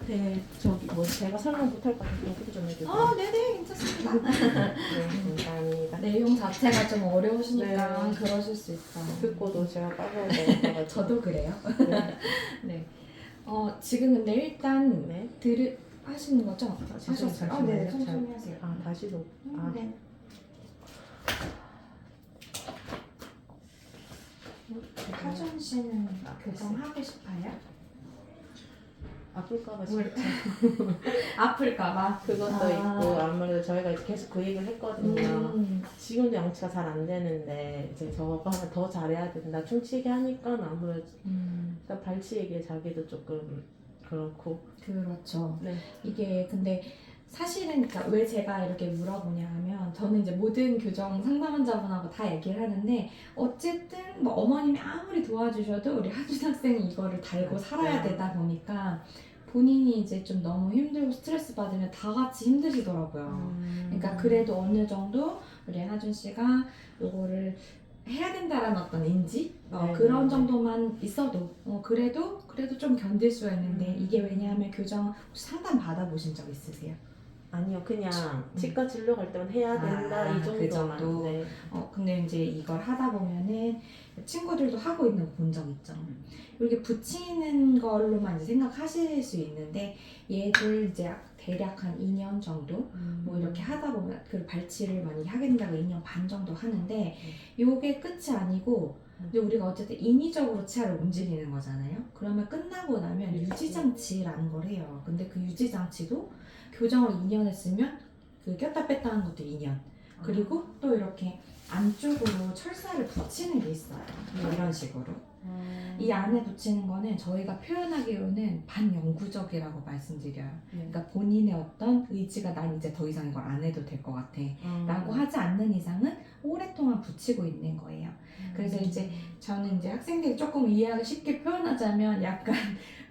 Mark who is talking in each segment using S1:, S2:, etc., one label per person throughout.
S1: 네, 저기 뭐 제가 설명 못할 것 같아서 후기 좀 해주세요.
S2: 아, 네네, 괜찮습니다.
S1: 네, 감사합니다.
S2: 내용 자체가 좀 어려우시니까
S1: 네.
S2: 그러실 수 있어요.
S1: 듣고도 제가 까먹어서
S2: 저도 그래요.
S1: 네.
S2: 네. 지금 근데 일단
S1: 네.
S2: 하시는 거죠?
S1: 지금
S2: 하셨어요? 네, 천천히 하세요.
S1: 다시 녹.
S2: 네. 하준 씨는 교정하고 싶어요?
S1: 아플까봐
S2: 아플까봐.
S1: 그것도 있고 아무래도 저희가 계속 그 얘기를 했거든요. 지금도 양치가 잘 안 되는데 이제 저거 하면 더 잘해야 된다. 춤추게 하니까 아무래도 그러니까 발치 얘기에 자기도 조금 그렇고.
S2: 그렇죠.
S1: 네.
S2: 이게 근데 사실은 그러니까 왜 제가 이렇게 물어보냐 하면 저는 이제 모든 교정 상담 환자분하고 다 얘기를 하는데 어쨌든 뭐 어머님이 아무리 도와주셔도 우리 하준 학생이 이거를 달고 살아야 되다 보니까 본인이 이제 좀 너무 힘들고 스트레스 받으면 다 같이 힘드시더라고요. 그러니까 그래도 어느 정도 우리 하준 씨가 요거를 해야 된다라는 어떤 인지 그런 정도만 있어도 그래도 좀 견딜 수가 있는데 이게 왜냐하면 교정 혹시 상담 받아보신 적 있으세요?
S1: 아니요, 그냥 치과 진료 갈 때만 해야 된다 이
S2: 그
S1: 정도만.
S2: 정도.
S1: 네.
S2: 근데 이제 이걸 하다 보면은 친구들도 하고 있는 거 본 적 있죠. 이렇게 붙이는 걸로만 이제 생각하실 수 있는데 얘들 이제 대략 한 2년 정도 뭐 이렇게 하다 보면 그 발치를 만약에 하게 된다고 2년 반 정도 하는데 요게 끝이 아니고 이제 우리가 어쨌든 인위적으로 치아를 움직이는 거잖아요. 그러면 끝나고 나면 유지장치라는 걸 해요. 근데 그 유지장치도 교정을 2년 했으면 그 꼈다 뺐다 하는 것도 2년. 그리고 또 이렇게 안쪽으로 철사를 붙이는 게 있어요. 이런 식으로. 이 안에 붙이는 거는 저희가 표현하기로는 반영구적이라고 말씀드려요. 그러니까 본인의 어떤 의지가 난 이제 더 이상 이걸 안 해도 될 것 같아 라고 하지 않는 이상은 오랫동안 붙이고 있는 거예요. 그래서 이제 저는 이제 학생들이 조금 이해하기 쉽게 표현하자면 약간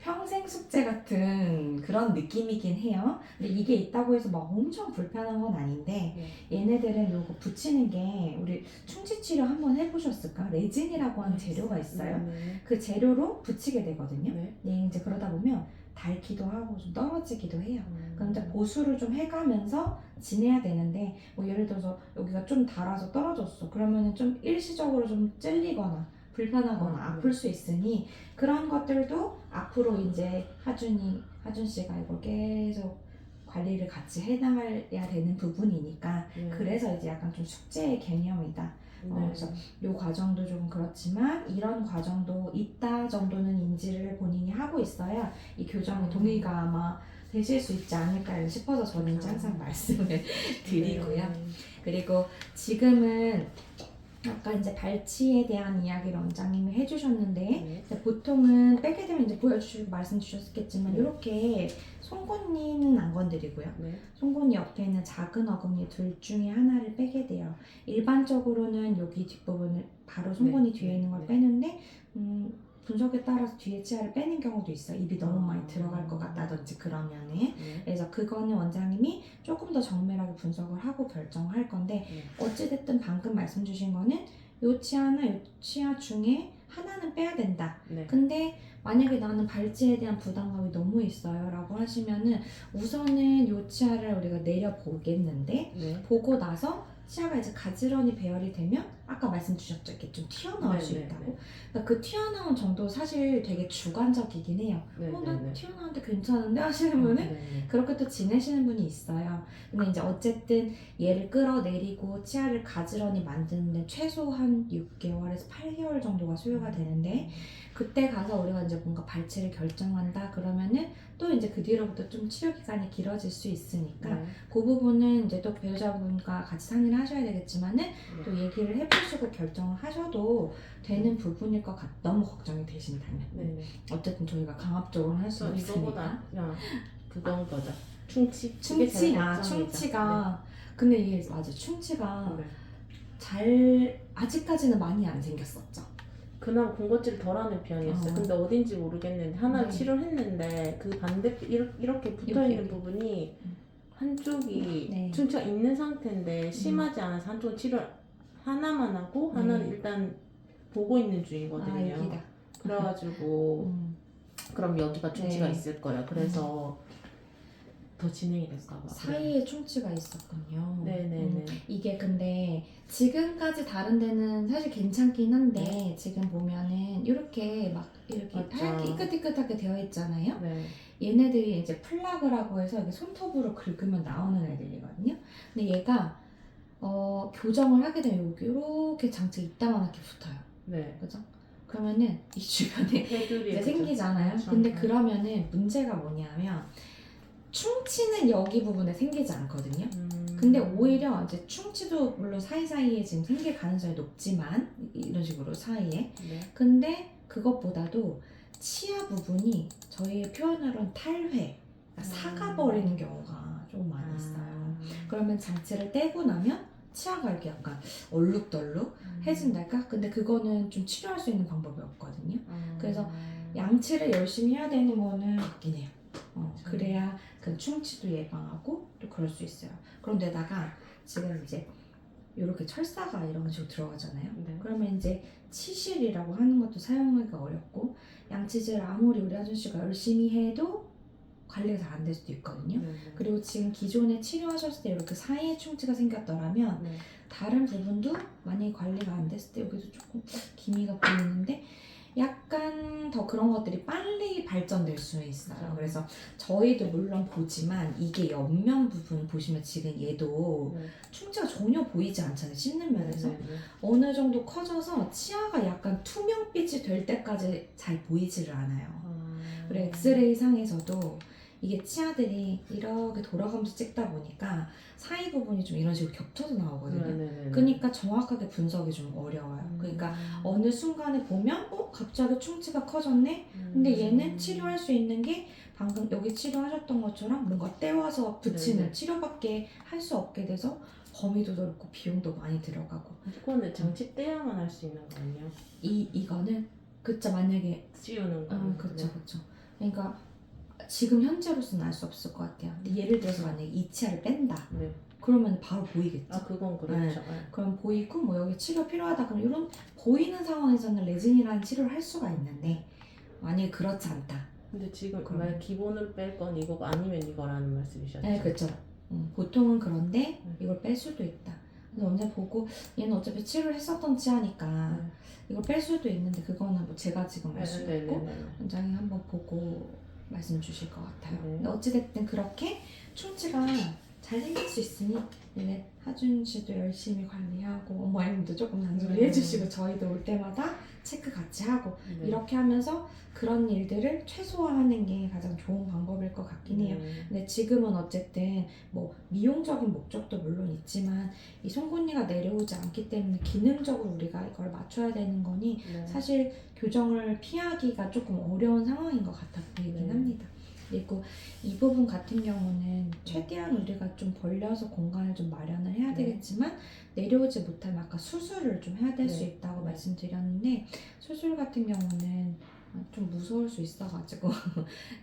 S2: 평생 숙제 같은 그런 느낌이긴 해요. 근데 이게 있다고 해서 막 엄청 불편한 건 아닌데 얘네들은 요거 붙이는 게 우리 충치치료 한번 해보셨을까? 레진이라고 하는 재료가 있어요. 그 재료로 붙이게 되거든요. 이제 그러다 보면 닳기도 하고 좀 떨어지기도 해요. 그럼 이제 보수를 좀 해가면서 지내야 되는데 뭐 예를 들어서 여기가 좀 닳아서 떨어졌어. 그러면은 좀 일시적으로 좀 찔리거나 불편하거나 아플 수 있으니 그런 것들도 앞으로 이제 하준 씨가 이걸 계속 관리를 같이 해나가야 되는 부분이니까 그래서 이제 약간 좀 숙제의 개념이다. 그래서 이 과정도 좀 그렇지만 이런 과정도 있다 정도는 인지를 본인이 하고 있어야 이 교정의 동의가 아마 되실 수 있지 않을까 싶어서 저는 이제 항상 말씀을 드리고요. 그리고 지금은 아까 이제 발치에 대한 이야기를 원장님이 해주셨는데 보통은 빼게 되면 이제 보여주시고 말씀 주셨겠지만 이렇게 송곳니는 안 건드리고요. 송곳니 옆에 있는 작은 어금니 둘 중에 하나를 빼게 돼요. 일반적으로는 여기 뒷부분을 바로 송곳니 뒤에 있는 걸 빼는데 분석에 따라서 뒤에 치아를 빼는 경우도 있어요. 입이 너무 많이 들어갈 것 같다든지 그러면은. 그래서 그거는 원장님이 조금 더 정밀하게 분석을 하고 결정할 건데 어찌됐든 방금 말씀 주신 거는 요 치아나 요 치아 중에 하나는 빼야 된다. 근데 만약에 나는 발치에 대한 부담감이 너무 있어요 라고 하시면은 우선은 요 치아를 우리가 내려보겠는데 보고 나서 치아가 이제 가지런히 배열이 되면 아까 말씀 주셨죠. 이렇게 좀 튀어나올 수 있다고. 그러니까 그 튀어나온 정도 사실 되게 주관적이긴 해요. 나 튀어나오는데 괜찮은데 하시는 분은 그렇게 또 지내시는 분이 있어요. 근데 이제 어쨌든 얘를 끌어내리고 치아를 가지런히 만드는데 최소한 6개월에서 8개월 정도가 소요가 되는데 그때 가서 우리가 이제 뭔가 발치를 결정한다 그러면은 또 이제 그 뒤로부터 좀 치료 기간이 길어질 수 있으니까 그 부분은 이제 또 배우자분과 같이 상의를 하셔야 되겠지만은 또 얘기를 해보시고 결정을 하셔도 되는 부분일 것 같. 너무 걱정이 되신다면. 어쨌든 저희가 강압적으로 할 수 없으니까.
S1: 이거보다 그냥 그건 거죠. 충치.
S2: 충치가 근데 이게 맞아. 충치가 아직까지는 많이 안 생겼었죠.
S1: 그나마 군것질을 덜하는 편이었어요. 근데 어딘지 모르겠는데 하나 치료를 했는데 그 반대편 이렇게 붙어있는 부분이 한쪽이 충치가 있는 상태인데 심하지 않아서 한쪽은 치료 하나만 하고 하나는 일단 보고 있는 중이거든요.
S2: 여기다.
S1: 그래가지고 그럼 여기가 충치가
S2: 네.
S1: 있을 거예요. 그래서 더 진행이 될까 봐.
S2: 사이에 충치가 있었군요.
S1: 네네네.
S2: 이게 근데 지금까지 다른 데는 사실 괜찮긴 한데
S1: 네.
S2: 지금 보면은 이렇게 막 이렇게
S1: 맞죠.
S2: 하얗게 삐끗삐끗하게 되어 있잖아요.
S1: 네.
S2: 얘네들이 이제 플라그라고 해서 이게 손톱으로 긁으면 나오는 애들이거든요. 근데 얘가 교정을 하게 되면 여기 이렇게 장치 이따만하게 붙어요.
S1: 네.
S2: 그죠? 그러면은 이 주변에
S1: 테두리
S2: 이제 생기잖아요.
S1: 그렇죠.
S2: 근데 그러면은 문제가 뭐냐면 충치는 여기 부분에 생기지 않거든요. 근데 오히려 이제 충치도 물론 사이사이에 지금 생길 가능성이 높지만 이런 식으로 사이에
S1: 네.
S2: 근데 그것보다도 치아 부분이 저희의 표현으로는 탈회, 그러니까 사가버리는 경우가 좀 많이 있어요. 그러면 장치를 떼고 나면 치아가 이렇게 약간 얼룩덜룩 해진달까? 근데 그거는 좀 치료할 수 있는 방법이 없거든요. 그래서 양치를 열심히 해야 되는 거는 맞긴 해요. 그래야 그 충치도 예방하고 또 그럴 수 있어요. 그런데다가 지금 이제 이렇게 철사가 이런 식으로 들어가잖아요.
S1: 네.
S2: 그러면 이제 치실이라고 하는 것도 사용하기가 어렵고 양치질 아무리 우리 아저씨가 열심히 해도 관리가 잘 안 될 수도 있거든요.
S1: 네.
S2: 그리고 지금 기존에 치료하셨을 때 이렇게 사이에 충치가 생겼더라면
S1: 네.
S2: 다른 부분도 만약에 관리가 안 됐을 때 여기도 조금 기미가 보이는데 약간 더 그런 것들이 빨리 발전될 수 있어요. 그래서 저희도 물론 보지만 이게 옆면 부분 보시면 지금 얘도
S1: 네.
S2: 충치가 전혀 보이지 않잖아요. 씹는 면에서.
S1: 네.
S2: 어느 정도 커져서 치아가 약간 투명빛이 될 때까지 잘 보이지를 않아요. 그리고 엑스레이 상에서도 이게 치아들이 이렇게 돌아가면서 찍다 보니까 사이 부분이 좀 이런 식으로 겹쳐서 나오거든요.
S1: 네네네.
S2: 그러니까 정확하게 분석이 좀 어려워요. 그러니까 어느 순간에 보면 갑자기 충치가 커졌네? 근데 얘는 치료할 수 있는 게 방금 여기 치료하셨던 것처럼 뭔가 떼와서 붙이는
S1: 네네.
S2: 치료밖에 할 수 없게 돼서 범위도 넓고 비용도 많이 들어가고
S1: 이거는 장치 떼야만 할 수 있는 거 아니에요?
S2: 이거는 그쵸 만약에
S1: 씌우는 거.
S2: 그쵸 그쵸. 그러니까 지금 현재로서는 알 수 없을 것 같아요. 근데 예를 들어서 만약에 이 치아를 뺀다.
S1: 네.
S2: 그러면 바로 보이겠죠.
S1: 아 그건 그렇죠. 네.
S2: 그럼 보이고 뭐 여기 치료 필요하다 그럼 이런 보이는 상황에서는 레진이라는 치료를 할 수가 있는데 만약에 그렇지 않다.
S1: 근데 지금
S2: 그럼.
S1: 만약 기본을 뺄 건 이거고 아니면 이거라는 말씀이셨죠?
S2: 네, 그렇죠. 보통은 그런데 이걸 뺄 수도 있다. 그래서 언제 보고 얘는 어차피 치료를 했었던 치아니까 이걸 뺄 수도 있는데 그거는 뭐 제가 지금 알 수도 있고 원장이 한번 보고 말씀 주실 것 같아요. 근데 어찌됐든 그렇게 충치가 잘 생길 수 있으니 이제 하준 씨도 열심히 관리하고 어머님도 조금 단조를 해주시고 저희도 올 때마다 체크 같이 하고 이렇게 하면서 그런 일들을 최소화하는 게 가장 좋은 방법일 것 같긴 해요. 근데 지금은 어쨌든 뭐 미용적인 목적도 물론 있지만 이 송곳니가 내려오지 않기 때문에 기능적으로 우리가 이걸 맞춰야 되는 거니 사실 교정을 피하기가 조금 어려운 상황인 것 같아 보이긴 합니다. 그리고 이 부분 같은 경우는 최대한 우리가 좀 벌려서 공간을 좀 마련을 해야 되겠지만 내려오지 못하면 아까 수술을 좀 해야 될 수 있다고 말씀드렸는데 수술 같은 경우는 좀 무서울 수 있어가지고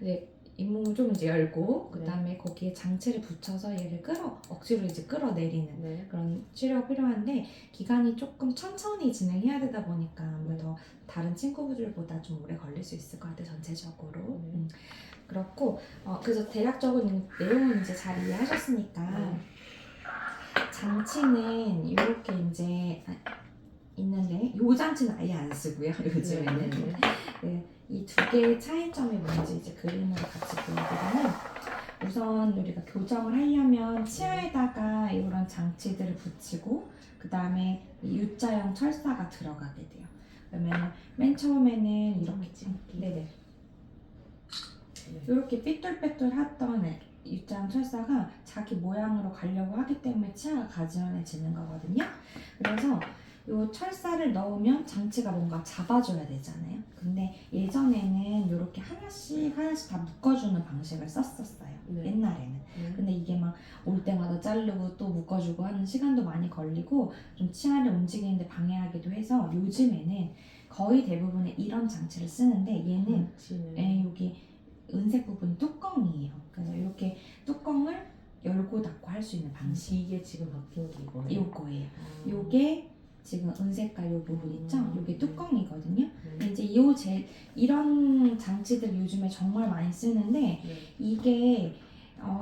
S2: 이제 잇몸을 좀 이제 열고 그 다음에 거기에 장치를 붙여서 얘를 억지로 이제 끌어내리는 그런 치료가 필요한데 기간이 조금 천천히 진행해야 되다 보니까 아무래도 다른 친구들보다 좀 오래 걸릴 수 있을 것 같아요 전체적으로. 그렇고 그래서 대략적으로 내용은 이제 잘 이해하셨으니까 장치는 이렇게 이제 있는데 요 장치는 아예 안 쓰고요 요즘에는 이 두 개의 차이점이 뭔지 이제 그림으로 같이 보여드리면 우선 우리가 교정을 하려면 치아에다가 이런 장치들을 붙이고 그 다음에 이 U자형 철사가 들어가게 돼요. 그러면 맨 처음에는 이렇게 이렇게 삐뚤빼뚤했던 U자형 철사가 자기 모양으로 가려고 하기 때문에 치아가 가지런해지는 거거든요. 그래서 이 철사를 넣으면 장치가 뭔가 잡아줘야 되잖아요. 근데 예전에는 이렇게 하나씩 다 묶어주는 방식을 썼었어요. 옛날에는. 근데 이게 막 올 때마다 자르고 또 묶어주고 하는 시간도 많이 걸리고 좀 치아를 움직이는데 방해하기도 해서 요즘에는 거의 대부분의 이런 장치를 쓰는데 얘는 여기 은색 부분 뚜껑이에요. 그래서 이렇게 뚜껑을 열고 닫고 할 수 있는 방식.
S1: 이게 지금 바뀐 게 이거예요?
S2: 요거예요. 요게 지금 은색깔 요 부분 있죠? 요게 뚜껑이거든요.
S1: 네.
S2: 이제 이런 장치들 요즘에 정말 많이 쓰는데
S1: 네.
S2: 이게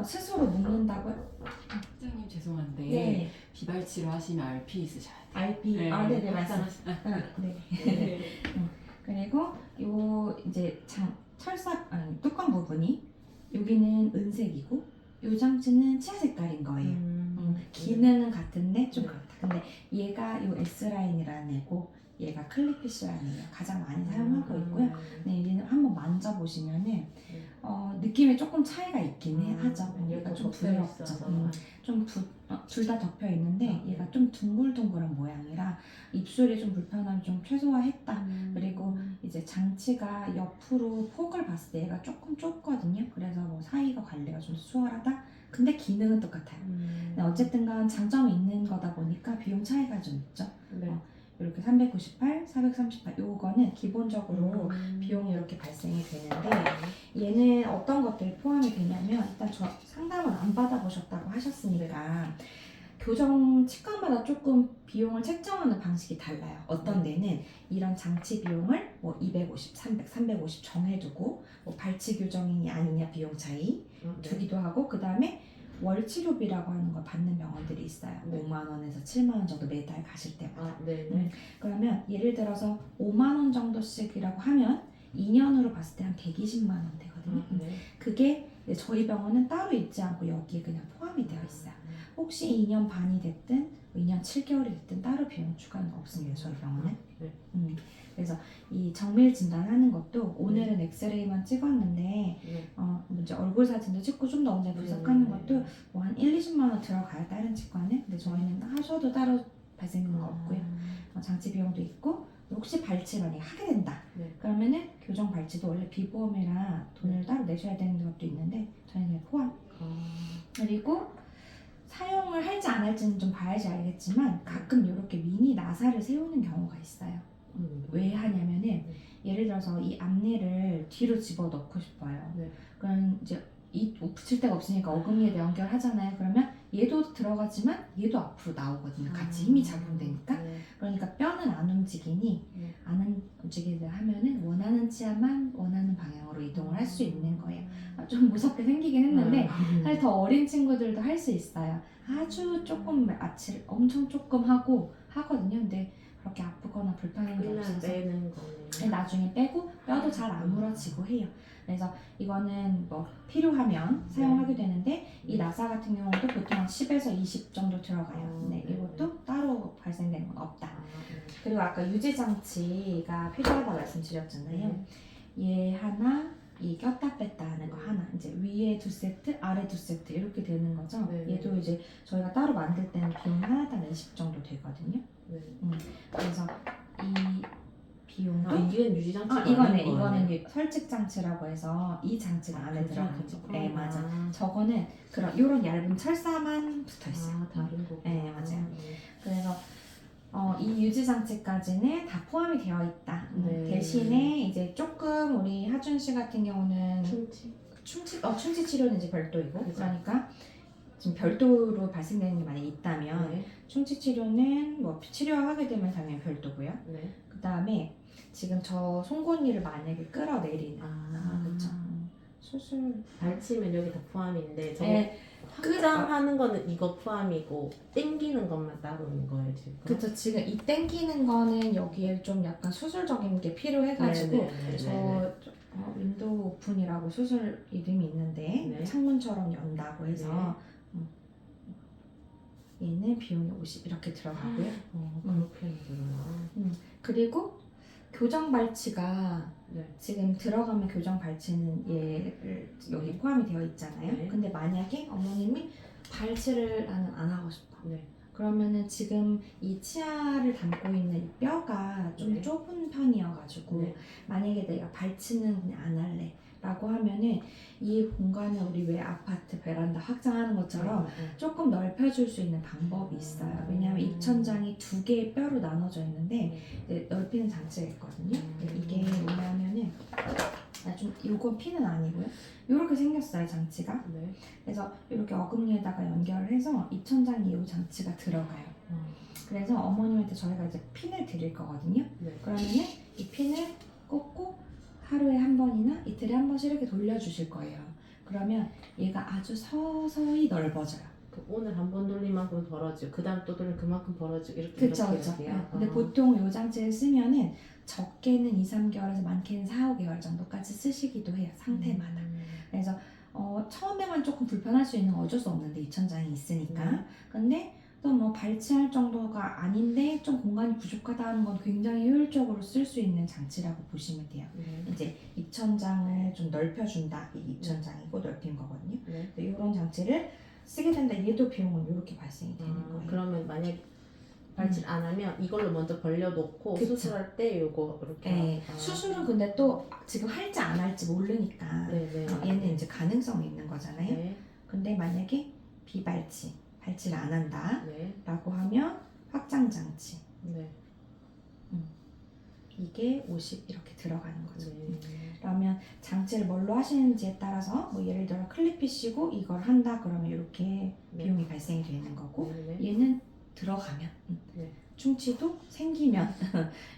S2: 스스로 묶는다고요?
S3: 사장님 죄송한데
S2: 네.
S3: 비발치로 하시면 RP 있으셔야 돼요.
S2: RP.
S3: 네.
S2: 네네 맞습니다. 네.
S3: 네.
S2: 그리고 요 이제 뚜껑 부분이 여기는 은색이고 요 장치는 치아 색깔인 거예요. 기능은 같은데 좀 그렇다. 근데 얘가 요 S라인이라는 애고 얘가 클리피쉬라는 애요. 가장 많이 사용하고 있고요. 네, 얘는 한번 만져보시면은 느낌이 조금 차이가 있긴 하죠. 얘가 좀 부드럽죠. 둘 다 덮여 있는데 얘가 좀 둥글둥글한 모양이라 입술이 좀 불편함 좀 최소화했다. 그리고 이제 장치가 옆으로 폭을 봤을 때 얘가 조금 좁거든요. 그래서 뭐 사이가 관리가 좀 수월하다. 근데 기능은 똑같아요. 근데 어쨌든간 장점이 있는 거다 보니까 비용 차이가 좀 있죠.
S1: 네.
S2: 이렇게 398, 438 요거는 기본적으로 비용이 이렇게 발생이 되는데 얘는 어떤 것들이 포함이 되냐면 일단 저 상담을 안 받아보셨다고 하셨으니까 교정 치과마다 조금 비용을 책정하는 방식이 달라요. 어떤 데는 이런 장치 비용을 뭐 250, 300, 350 정해두고 뭐 발치 교정이냐 아니냐 비용 차이 두기도 하고 그 다음에 월 치료비라고 하는 걸 받는 병원들이 있어요.
S1: 네.
S2: 5만 원에서 7만 원 정도 매달 가실 때마다.
S1: 네.
S2: 그러면 예를 들어서 5만 원 정도씩이라고 하면 2년으로 봤을 때 한 120만 원 되거든요.
S1: 네.
S2: 그게 이제 저희 병원은 따로 있지 않고 여기에 그냥 포함이 되어 있어요. 혹시 2년 반이 됐든 2년 7개월이 됐든 따로 비용 추가는 없습니다. 저희 병원은.
S1: 네.
S2: 그래서 이 정밀 진단하는 것도 오늘은 엑스레이만 찍었는데
S1: 네.
S2: 이제 얼굴 사진도 찍고 좀 더 언제 분석하는 것도 뭐 한 1, 20만 원 들어가요. 다른 치과는. 근데 저희는 하셔도 따로 발생하는 거 없고요. 장치 비용도 있고 혹시 발치를 만약에 하게 된다.
S1: 네.
S2: 그러면은 교정 발치도 원래 비보험이라 돈을 따로 내셔야 되는 것도 있는데 저희는 그냥 포함. 그리고 사용을 할지 안 할지는 좀 봐야지 알겠지만 가끔 이렇게 미니 나사를 세우는 경우가 있어요. 왜 하냐면은 예를 들어서 이 앞니를 뒤로 집어넣고 싶어요.
S1: 네.
S2: 그럼 이제 붙일 데가 없으니까 어금니에다 연결하잖아요. 그러면 얘도 들어가지만 얘도 앞으로 나오거든요. 같이 힘이 작용되니까.
S1: 네.
S2: 그러니까 뼈는 안 움직이니 안 움직이게 하면은 원하는 치아만 원하는 방향으로 이동을 할 수 있는 거예요. 좀 무섭게 생기긴 했는데 사실 더 어린 친구들도 할 수 있어요. 아주 조금 아치를 엄청 조금 하고 하거든요. 근데 그렇게 아프거나 불편한 게
S1: 그냥
S2: 없어서
S1: 빼는 거네.
S2: 나중에 빼고 뼈도 잘 안 물어지고 해요. 그래서 이거는 뭐 필요하면 사용하게 되는데 이 나사 같은 경우도 보통 한 10에서 20 정도 들어가요. 네, 이것도 따로 발생되는 건 없다. 그리고 아까 유지장치가 필요하다고 말씀드렸잖아요. 얘 하나, 이 꼈다 뺐다 하는 거 하나, 이제 위에 2세트, 아래 2세트 이렇게 되는 거죠.
S1: 네.
S2: 얘도 이제 저희가 따로 만들 때는 비용이 하나당 20 정도 되거든요.
S1: 네.
S2: 그래서 이 비용도
S1: 이건 유지장치가
S2: 이거는 설측 장치라고 해서 이 장치가 안에 들어가는 거. 네, 맞아. 저거는 요런 얇은 철사만 붙어 있어요.
S1: 다른 거.
S2: 네, 맞아요. 그래서 이 유지 장치까지는 다 포함이 되어 있다.
S1: 네.
S2: 대신에 이제 조금 우리 하준 씨 같은 경우는 충치 치료는 이제 별도이고,
S1: 그죠.
S2: 그러니까 지금 별도로 발생되는 게 만약 있다면
S1: 네.
S2: 충치 치료는 뭐 치료하게 되면 당연히 별도고요.
S1: 네.
S2: 그 다음에 지금 저 송곳니를 만약에 끌어내리는 그쵸. 수술
S1: 발치면 여기 다 포함인데 저거
S2: 네,
S1: 확장하는 거는 이거 포함이고 당기는 것만 따로인 거예요 지금.
S2: 그쵸. 지금 이 땡기는 거는 여기에 좀 약간 수술적인 게 필요해가지고 윈도우 오픈이라고 수술 이름이 있는데
S1: 네.
S2: 창문처럼 연다고 해서 얘는 비용이 50 이렇게 들어가고요.
S1: 그렇게 들어요.
S2: 그리고 교정 발치가
S1: 네.
S2: 지금 들어가면 교정 발치는 얘를 여기 포함이 되어 있잖아요.
S1: 네.
S2: 근데 만약에 어머님이 발치를 나는 안 하고 싶어.
S1: 네.
S2: 그러면은 지금 이 치아를 담고 있는 이 뼈가 좀
S1: 네.
S2: 좁은 편이어가지고
S1: 네.
S2: 만약에 내가 발치는 그냥 안 할래 라고 하면은 이 공간을 우리 왜 아파트 베란다 확장하는 것처럼 조금 넓혀줄 수 있는 방법이 있어요. 왜냐하면 입천장이 두 개의 뼈로 나눠져 있는데 이제 넓히는 장치가 있거든요. 이게 뭐냐면은 좀 요건 피는 아니고요. 요렇게 생겼어요 장치가.
S1: 네.
S2: 그래서 이렇게 어금니에다가 연결을 해서 입천장에 이 장치가 들어가요. 그래서 어머님한테 저희가 이제 핀을 드릴 거거든요.
S1: 네.
S2: 그러면은 이 핀을 꽂고 하루에 한 번이나 이틀에 한 번씩 이렇게 돌려주실 거예요. 그러면 얘가 아주 서서히 넓어져요.
S1: 그 오늘 한 번 돌린 만큼 벌어지고 그 다음 또 돌리면 그만큼 벌어지고 이렇게
S2: 그쵸,
S1: 이렇게
S2: 그쵸.
S1: 돼요?
S2: 근데 보통 요 장치를 쓰면은 적게는 2, 3개월에서 많게는 4, 5개월 정도까지 쓰시기도 해요. 상태마다. 그래서 처음에만 조금 불편할 수 있는 건 어쩔 수 없는데 입천장이 있으니까. 근데 또 뭐 발치할 정도가 아닌데 좀 공간이 부족하다는 건 굉장히 효율적으로 쓸 수 있는 장치라고 보시면 돼요. 이제 입천장을 좀 넓혀준다. 이 입천장이고 넓힌 거거든요. 이런 장치를 쓰게 된다. 얘도 비용은 이렇게 발생이 되는 거예요.
S1: 그러면 만약 발치를 안 하면 이걸로 먼저 벌려놓고
S2: 그쵸.
S1: 수술할 때 요거 이렇게
S2: 네. 수술은 근데 또 지금 할지 안 할지 모르니까
S1: 네네.
S2: 얘는 이제 가능성이 있는 거잖아요.
S1: 네.
S2: 근데 만약에 비발치, 발치를 안 한다
S1: 네.
S2: 라고 하면 확장장치
S1: 네.
S2: 이게 50 이렇게 들어가는 거죠.
S1: 네.
S2: 그러면 장치를 뭘로 하시는지에 따라서 뭐 예를 들어 클립핏이고 이걸 한다 그러면 이렇게
S1: 네.
S2: 비용이 발생이 되는 거고
S1: 네.
S2: 얘는 들어가면
S1: 네.
S2: 충치도 생기면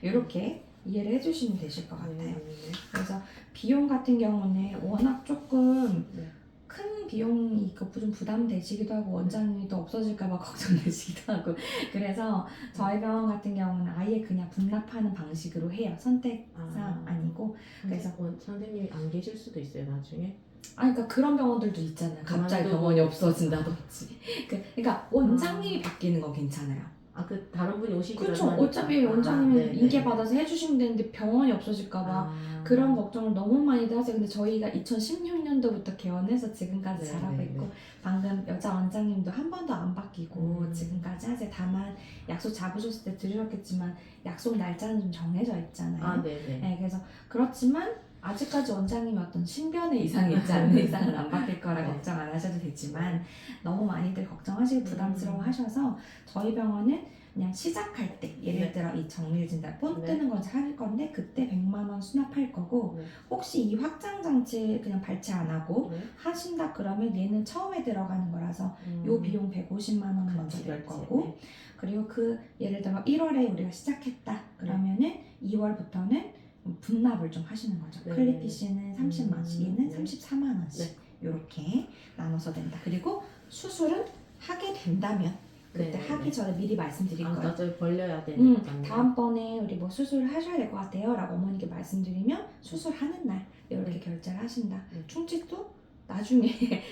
S2: 이렇게 이해를 해주시면 되실 것 같아요.
S1: 네.
S2: 그래서 비용 같은 경우는 워낙 조금
S1: 네.
S2: 큰 비용이 있고 좀 부담되시기도 하고 원장님이 또 없어질까봐 걱정되시기도 하고 그래서 저희 병원 같은 경우는 아예 그냥 분납하는 방식으로 해요. 선택상 아니고 그래서
S1: 선생님이 안 계실 수도 있어요 나중에.
S2: 그러니까 그런 병원들도 있잖아요. 갑자기
S1: 그만두고.
S2: 병원이 없어진다든지. 그러니까 원장님이 바뀌는 건 괜찮아요.
S1: 그 다른 분이 오시기
S2: 그렇죠. 어차피 원장님이
S1: 네네.
S2: 인계 받아서 해주시면 되는데 병원이 없어질까봐 그런 걱정을 너무 많이들 하세요. 근데 저희가 2016년도부터 개원해서 지금까지
S1: 네,
S2: 잘하고
S1: 네,
S2: 있고
S1: 네.
S2: 방금 여자 원장님도 한 번도 안 바뀌고 지금까지 하세요. 다만 약속 잡으셨을 때 들으셨겠지만 약속 날짜는 좀 정해져 있잖아요.
S1: 네네.
S2: 네, 그래서 그렇지만 아직까지 원장님이 어떤 신변의 이상이 있지 않는 이상은 안 바뀔 거라
S1: 네.
S2: 걱정 안 하셔도 되지만 너무 많이들 걱정하시고 부담스러워 하셔서 저희 병원은 그냥 시작할 때 예를
S1: 네.
S2: 들어 이 정밀 진단 폰
S1: 네.
S2: 뜨는 건 할 건데 그때 100만 원 수납할 거고
S1: 네.
S2: 혹시 이 확장 장치 그냥 발치 안 하고
S1: 네.
S2: 하신다 그러면 얘는 처음에 들어가는 거라서 요 비용 150만 원 먼저 낼 거고
S1: 네.
S2: 그리고 그 예를 들어 1월에 우리가 시작했다 그러면은 2월부터는 분납을 좀 하시는 거죠.
S1: 네.
S2: 클리피시는 30만 원씩, 얘는
S1: 네.
S2: 34만 원씩 이렇게 나눠서 된다. 그리고 수술은 하게 된다면 그때
S1: 네.
S2: 하기 전에 미리 말씀드릴 거예요.
S1: 나중에 벌려야 되니까.
S2: 다음번에 우리 뭐 수술을 하셔야 될 것 같아요 라고 어머니께 말씀드리면 수술하는 날 이렇게
S1: 네.
S2: 결제를 하신다.
S1: 네.
S2: 충치도 나중에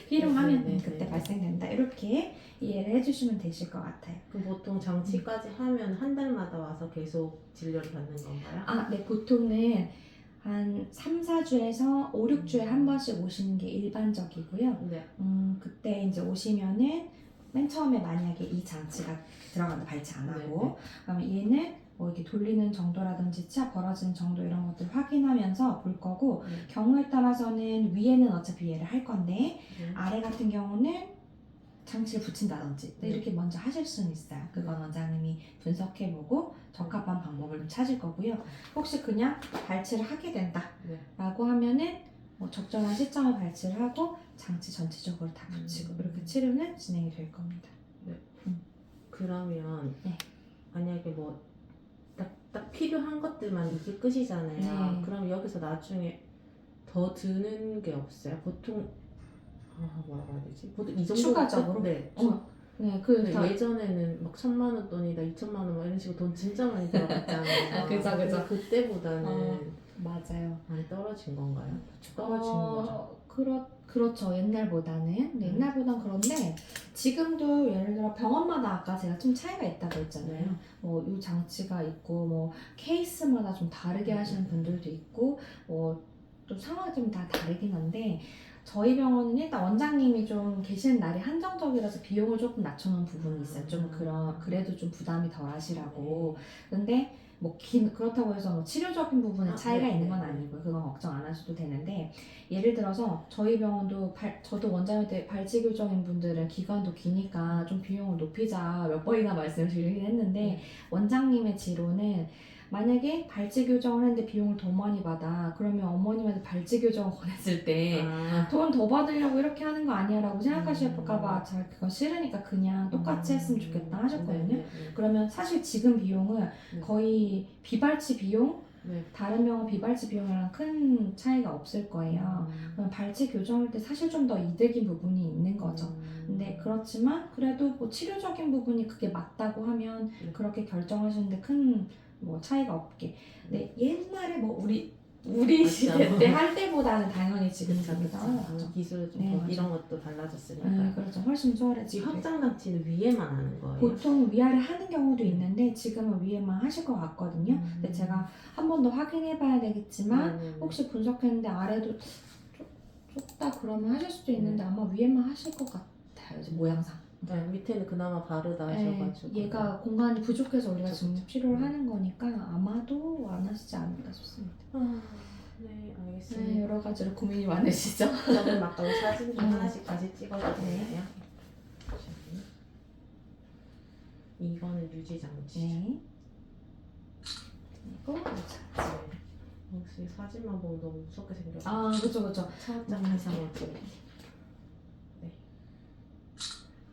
S2: 필요하면
S1: 네, 네,
S2: 그때
S1: 네.
S2: 발생된다. 이렇게 이해를 해주시면 되실 것 같아요.
S1: 그럼 보통 장치까지 하면 한 달마다 와서 계속 진료를 받는 건가요?
S2: 네, 보통은 한 3, 4주에서 5, 6주에 한 번씩 오시는 게 일반적이고요.
S1: 네.
S2: 그때 이제 오시면은 맨 처음에 만약에 이 장치가 들어간다 발치 안 하고 그러면 얘는 뭐 이렇게 돌리는 정도라든지 치아 벌어지는 정도 이런 것들 확인하면서 볼 거고 경우에 따라서는 위에는 어차피 얘를 할 건데 아래 같은 경우는 장치를 붙인다든지 이렇게 먼저 하실 수는 있어요. 그건 원장님이 분석해보고 적합한 방법을 좀 찾을 거고요. 혹시 그냥 발치를 하게 된다 라고 하면은 뭐 적절한 시점에 발치를 하고 장치 전체적으로 다 붙이고 이렇게 치료는 진행이 될 겁니다.
S1: 그러면
S2: 네.
S1: 만약에 뭐 딱 필요한 것들만 이게 끝이잖아요.
S2: 네.
S1: 그럼 여기서 나중에 더 드는 게 없어요? 보통 뭐라고 해야 되지? 보통 이 정도
S2: 추가적으로?
S1: 네.
S2: 네,
S1: 예전에는 막 1,000만 원 돈이다, 2,000만 원 막 이런 식으로 돈 진짜 많이 들어갔잖아요.
S2: 그죠.
S1: 근데 그때보다는
S2: 맞아요.
S1: 많이 떨어진 건가요? 떨어진 거죠.
S2: 그렇죠. 옛날보다는. 네, 옛날보단 그런데 지금도 예를 들어 병원마다 아까 제가 좀 차이가 있다고 했잖아요. 뭐 이 장치가 있고 뭐 케이스마다 좀 다르게 하시는 분들도 있고 뭐 또 상황이 좀 다 다르긴 한데 저희 병원은 일단 원장님이 좀 계시는 날이 한정적이라서 비용을 조금 낮춰놓은 부분이 있어요. 좀 그래도 좀 부담이 덜 하시라고. 근데 뭐 그렇다고 해서 뭐 치료적인 부분에 차이가 있는 건 아니고요. 그건 걱정 안 하셔도 되는데 예를 들어서 저희 병원도 저도 원장님한테 발치 교정인 분들은 기간도 기니까 좀 비용을 높이자 몇 번이나 말씀을 드리긴 했는데 원장님의 지로는 만약에 발치 교정을 했는데 비용을 더 많이 받아. 그러면 어머님한테 발치 교정을 권했을 때 돈 더 받으려고 이렇게 하는 거 아니야 라고 생각하실까봐 잘 그거 싫으니까 그냥 똑같이 했으면 좋겠다 하셨거든요. 그러면 사실 지금 비용은 거의 비발치 비용, 다른 병원 비발치 비용이랑 큰 차이가 없을 거예요. 그럼 발치 교정할 때 사실 좀 더 이득인 부분이 있는 거죠. 근데 그렇지만 그래도 뭐 치료적인 부분이 그게 맞다고 하면 그렇게 결정하시는데 큰 뭐 차이가 없게. 근데 옛날에 뭐 우리 시대 때 할 때보다는 당연히 지금 저기 나아졌죠.
S1: 기술 좀
S2: 네,
S1: 이런 것도 달라졌으니까.
S2: 그렇죠. 훨씬 수월해지고.
S1: 확장 장치는 위에만 하는 거예요.
S2: 보통 위아래 하는 경우도 있는데 지금은 위에만 하실 것 같거든요. 근데 제가 한 번 더 확인해 봐야 되겠지만 혹시 분석했는데 아래도 좁다 그러면 하실 수도 있는데 아마 위에만 하실 것 같아요. 이제 모양상.
S1: 네, 밑에는 그나마 바르다 하셔가지고.
S2: 얘가 공간이 부족해서 우리가 지금 치료를 하는 거니까 아마도 안 하시지 않을까 싶습니다.
S1: 네, 알겠습니다.
S2: 네, 여러 가지로 고민이 많으시죠?
S1: 저는 아까 사진 좀 하나씩 다시 찍어도 되나요? 이거는 유지 장치.
S2: 네. 그리고
S1: 혹시 사진만 보면 너무 무섭게 생겼어.
S2: 그쵸.
S1: 차원장 이상을 찍을게요. 네.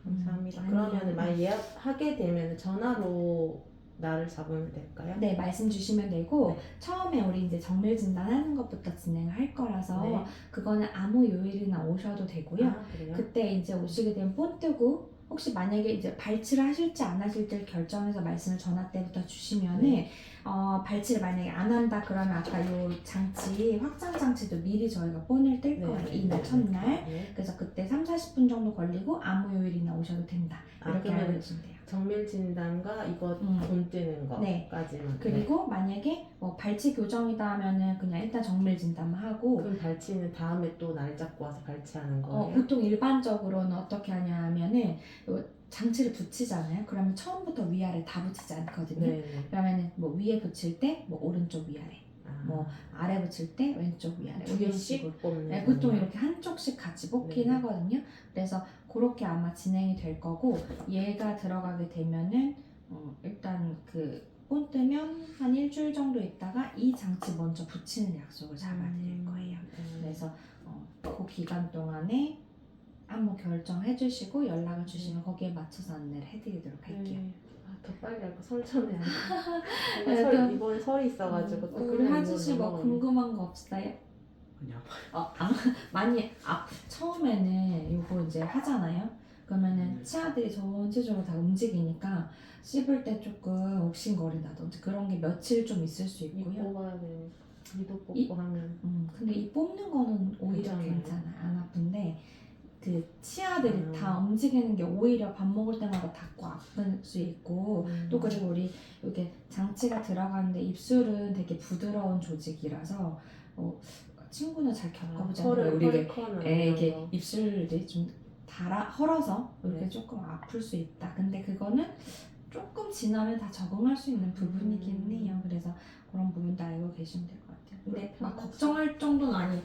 S1: 감사합니다. 그러면은 만약 예약하게 되면 전화로 나를 잡으면 될까요?
S2: 네, 말씀 주시면 되고
S1: 네.
S2: 처음에 우리 이제 정밀 진단하는 것부터 진행을 할 거라서
S1: 네.
S2: 그거는 아무 요일이나 오셔도 되고요.
S1: 그래요?
S2: 그때 이제 오시게 되면 폰 뜨고 혹시 만약에 이제 발치를 하실지 안 하실지를 결정해서 말씀을 전화 때부터 주시면은
S1: 네.
S2: 발치를 만약에 안 한다 그러면 아까 요 장치 확장 장치도 미리 저희가 폰을 뜰 거예요. 이날 첫날.
S1: 네.
S2: 그래서 그때 3-40분 정도 걸리고 아무 요일이나 오셔도 된다. 이렇게
S1: 그러면
S2: 알고 계시면 돼요.
S1: 정밀 진단과 이거 돈 뜨는
S2: 네.
S1: 거까지만.
S2: 그리고 만약에 뭐 발치 교정이다 하면은 그냥 일단 정밀 진단만 하고
S1: 그럼 발치는 다음에 또 날 잡고 와서 발치하는 거예요?
S2: 보통 일반적으로는 어떻게 하냐면은 요 장치를 붙이잖아요. 그러면 처음부터 위아래 다 붙이지 않거든요.
S1: 네.
S2: 그러면은 뭐 위에 붙일 때 뭐 오른쪽 위아래, 뭐 아래 붙일 때 왼쪽 위아래 이런 식으로.
S1: 개씩 뽑는.
S2: 네, 보통 이렇게 한쪽씩 같이 뽑긴
S1: 네.
S2: 하거든요. 그래서 그렇게 아마 진행이 될 거고 얘가 들어가게 되면은 일단 폰 뜨면 한 일주일 정도 있다가 이 장치 먼저 붙이는 약속을 잡아야 될 거예요. 그래서 그 기간 동안에 한번 결정해 주시고 연락을 주시면 거기에 맞춰서 안내를 해드리도록 할게요.
S1: 더 빨리 알고 설전에
S2: 네,
S1: 설 이번에 설이 있어가지고 또
S2: 우리
S1: 그냥
S2: 하주 씨 뭐
S1: 이거
S2: 궁금한 거 없어요?
S4: 그냥
S2: 많이 처음에는 이거 이제 하잖아요. 그러면은 치아들이 전체적으로 다 움직이니까 씹을 때 조금 욱신거린다든지 그런 게 며칠 좀 있을 수
S1: 이
S2: 있고요.
S1: 뽑아야 돼. 이도 뽑고
S2: 이-
S1: 하면.
S2: 근데 이 뽑는 거는 오히려
S1: 괜찮아요.
S2: 괜찮아요. 안 아픈데 그 치아들이
S1: 아.
S2: 다 움직이는 게 오히려 밥 먹을 때마다 닿고 아플 수 있고 또 그리고 우리 이렇게 장치가 들어가는데 입술은 되게 부드러운 조직이라서 친구는 잘 겪어보지 않아요. 우리 왜 이게 입술이 좀 헐어서 이렇게
S1: 네.
S2: 조금 아플 수 있다. 근데 그거는 조금 지나면 다 적응할 수 있는 부분이긴 해요. 그래서 그런 부분도 알고 계시면 될 것 같아요. 근데 막 걱정할 정도는 아니다.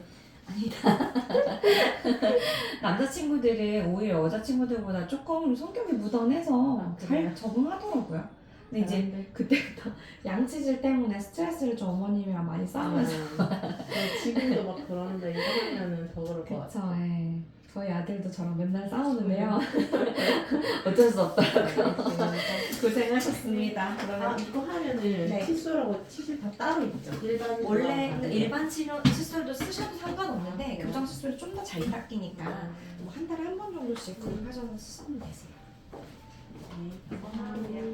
S2: 남자친구들은 오히려 여자친구들보다 조금 성격이 무던해서 잘 적응하더라고요. 근데 이제 그때부터 양치질 때문에 스트레스를 좀 어머님이랑 많이 쌓으면서
S1: 지금도 막 그런데 이거 하면은 더 그럴 것 같아.
S2: 그쵸. 저희 아들도 저랑 맨날 싸우는데요. 어쩔 수 없더라고요. 고생하셨습니다. 그러면
S1: 이거 하면은
S2: 네.
S1: 칫솔하고 칫솔 다 따로 있죠? 일반
S2: 원래 일반 칫솔도 쓰셔도 상관없는데 교정 칫솔이 좀 더 잘 닦이니까 뭐 한 달에 한 번 정도씩 구입하셔서 쓰면 되세요.
S1: 감사합니다.